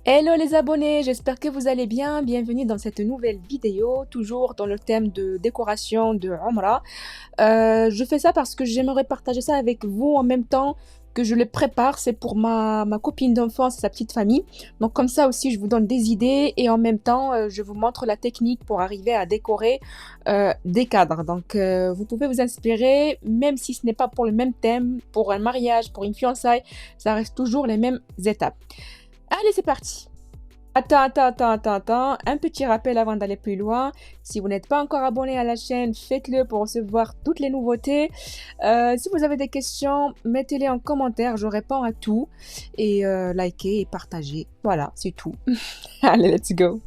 Hello les abonnés, j'espère que vous allez bien. Bienvenue dans cette nouvelle vidéo, toujours dans le thème de décoration de Umrah. Je fais ça parce que j'aimerais partager ça avec vous en même temps que je le prépare. C'est pour ma copine d'enfance et sa petite famille. Donc comme ça aussi, je vous donne des idées et en même temps, je vous montre la technique pour arriver à décorer des cadres. Donc vous pouvez vous inspirer, même si ce n'est pas pour le même thème, pour un mariage, pour une fiançaille, ça reste toujours les mêmes étapes. Allez, c'est parti. Attends. Un petit rappel avant d'aller plus loin. Si vous n'êtes pas encore abonné à la chaîne, faites-le pour recevoir toutes les nouveautés. Si vous avez des questions, mettez-les en commentaire. Je réponds à tout. Et likez et partagez. Voilà, c'est tout. Allez, let's go.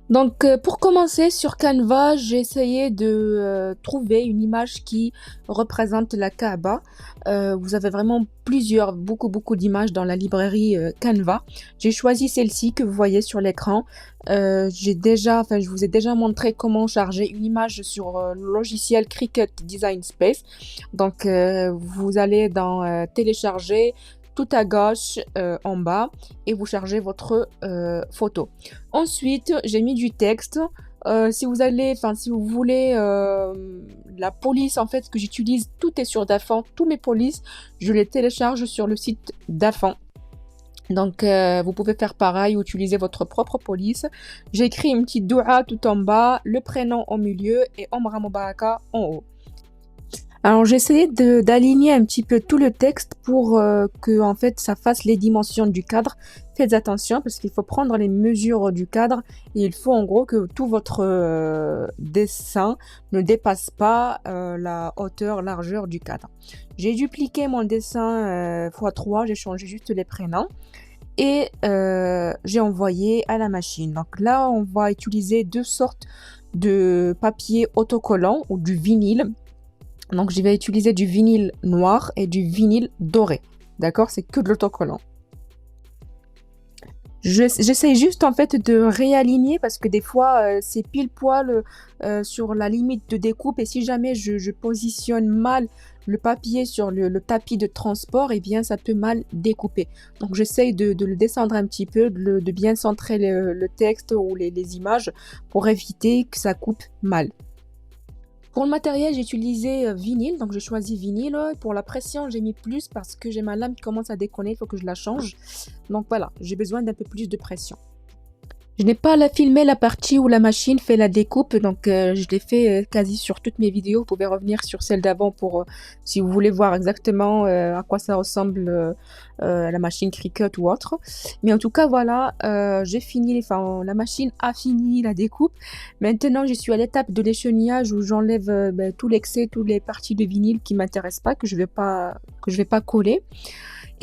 Donc, pour commencer, sur Canva, j'ai essayé de trouver une image qui représente la Kaaba. Vous avez vraiment beaucoup d'images dans la librairie Canva. J'ai choisi celle-ci que vous voyez sur l'écran. Je vous ai déjà montré comment charger une image sur le logiciel Cricut Design Space. Donc, vous allez dans télécharger tout à gauche en bas et vous chargez votre photo. Ensuite, j'ai mis du texte. Si vous voulez la police en fait que j'utilise, tout est sur Dafan. Tous mes polices, je les télécharge sur le site Dafan. Donc, vous pouvez faire pareil, utiliser votre propre police. J'ai écrit une petite doua tout en bas, le prénom au milieu et Omra Mubaraka en haut. Alors j'ai essayé d'aligner un petit peu tout le texte pour que en fait ça fasse les dimensions du cadre. Faites attention parce qu'il faut prendre les mesures du cadre et il faut en gros que tout votre dessin ne dépasse pas la hauteur, largeur du cadre. J'ai dupliqué mon dessin x3, j'ai changé juste les prénoms et j'ai envoyé à la machine. Donc là on va utiliser deux sortes de papier autocollant ou du vinyle. Donc, je vais utiliser du vinyle noir et du vinyle doré. D'accord? C'est que de l'autocollant. J'essaie juste en fait de réaligner parce que des fois, c'est pile poil sur la limite de découpe. Et si jamais je positionne mal le papier sur le tapis de transport, eh bien, ça peut mal découper. Donc, j'essaie de le descendre un petit peu, de bien centrer le texte ou les images pour éviter que ça coupe mal. Pour le matériel, j'ai utilisé vinyle, donc j'ai choisi vinyle. Pour la pression, j'ai mis plus parce que j'ai ma lame qui commence à déconner, il faut que je la change. Donc voilà, j'ai besoin d'un peu plus de pression. Je n'ai pas filmé la partie où la machine fait la découpe, donc je l'ai fait quasi sur toutes mes vidéos. Vous pouvez revenir sur celle d'avant pour si vous voulez voir exactement à quoi ça ressemble la machine Cricut ou autre. Mais en tout cas, voilà, la machine a fini la découpe. Maintenant, je suis à l'étape de l'échenillage où j'enlève tout l'excès, toutes les parties de vinyle qui m'intéressent pas, que je vais pas coller.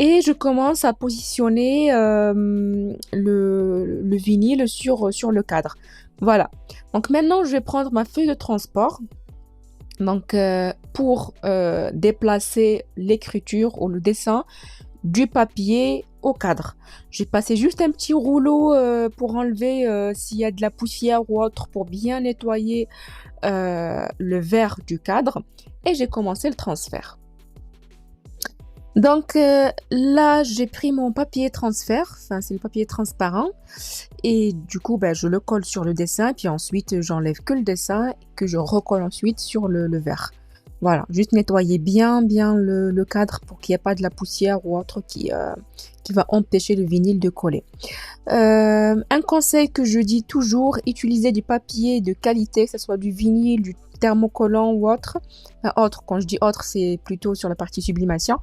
Et je commence à positionner le vinyle sur le cadre. Voilà. Donc maintenant, je vais prendre ma feuille de transport. Donc pour déplacer l'écriture ou le dessin du papier au cadre. J'ai passé juste un petit rouleau pour enlever s'il y a de la poussière ou autre pour bien nettoyer le verre du cadre. Et j'ai commencé le transfert. Donc là, j'ai pris mon papier transfert, c'est le papier transparent et du coup, je le colle sur le dessin puis ensuite j'enlève que le dessin et que je recolle ensuite sur le verre. Voilà, juste nettoyer bien le cadre pour qu'il n'y ait pas de la poussière ou autre qui va empêcher le vinyle de coller. Un conseil que je dis toujours, utilisez du papier de qualité, que ce soit du vinyle, du thermocollant ou autre. Quand je dis autre, c'est plutôt sur la partie sublimation.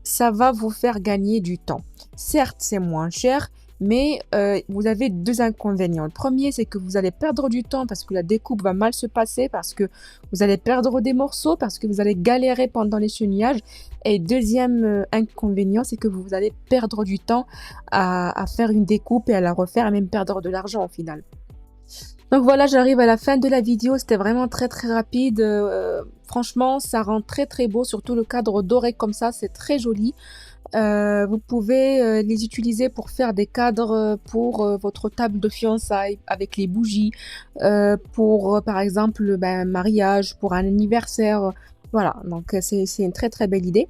Ça va vous faire gagner du temps. Certes, c'est moins cher, mais vous avez deux inconvénients. Le premier, c'est que vous allez perdre du temps parce que la découpe va mal se passer, parce que vous allez perdre des morceaux, parce que vous allez galérer pendant l'échenillage. Et deuxième inconvénient, c'est que vous allez perdre du temps à faire une découpe et à la refaire et même perdre de l'argent au final. Donc voilà, j'arrive à la fin de la vidéo, c'était vraiment très rapide. Franchement, ça rend très beau, surtout le cadre doré comme ça, c'est très joli. Vous pouvez les utiliser pour faire des cadres pour votre table de fiançailles avec les bougies, pour par exemple un mariage, pour un anniversaire Voilà, donc c'est une très très belle idée.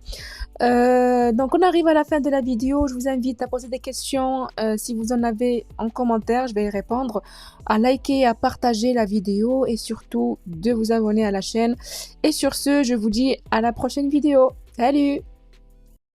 Donc on arrive à la fin de la vidéo. Je vous invite à poser des questions. Si vous en avez en commentaire, je vais y répondre. À liker, à partager la vidéo et surtout de vous abonner à la chaîne. Et sur ce, je vous dis à la prochaine vidéo. Salut!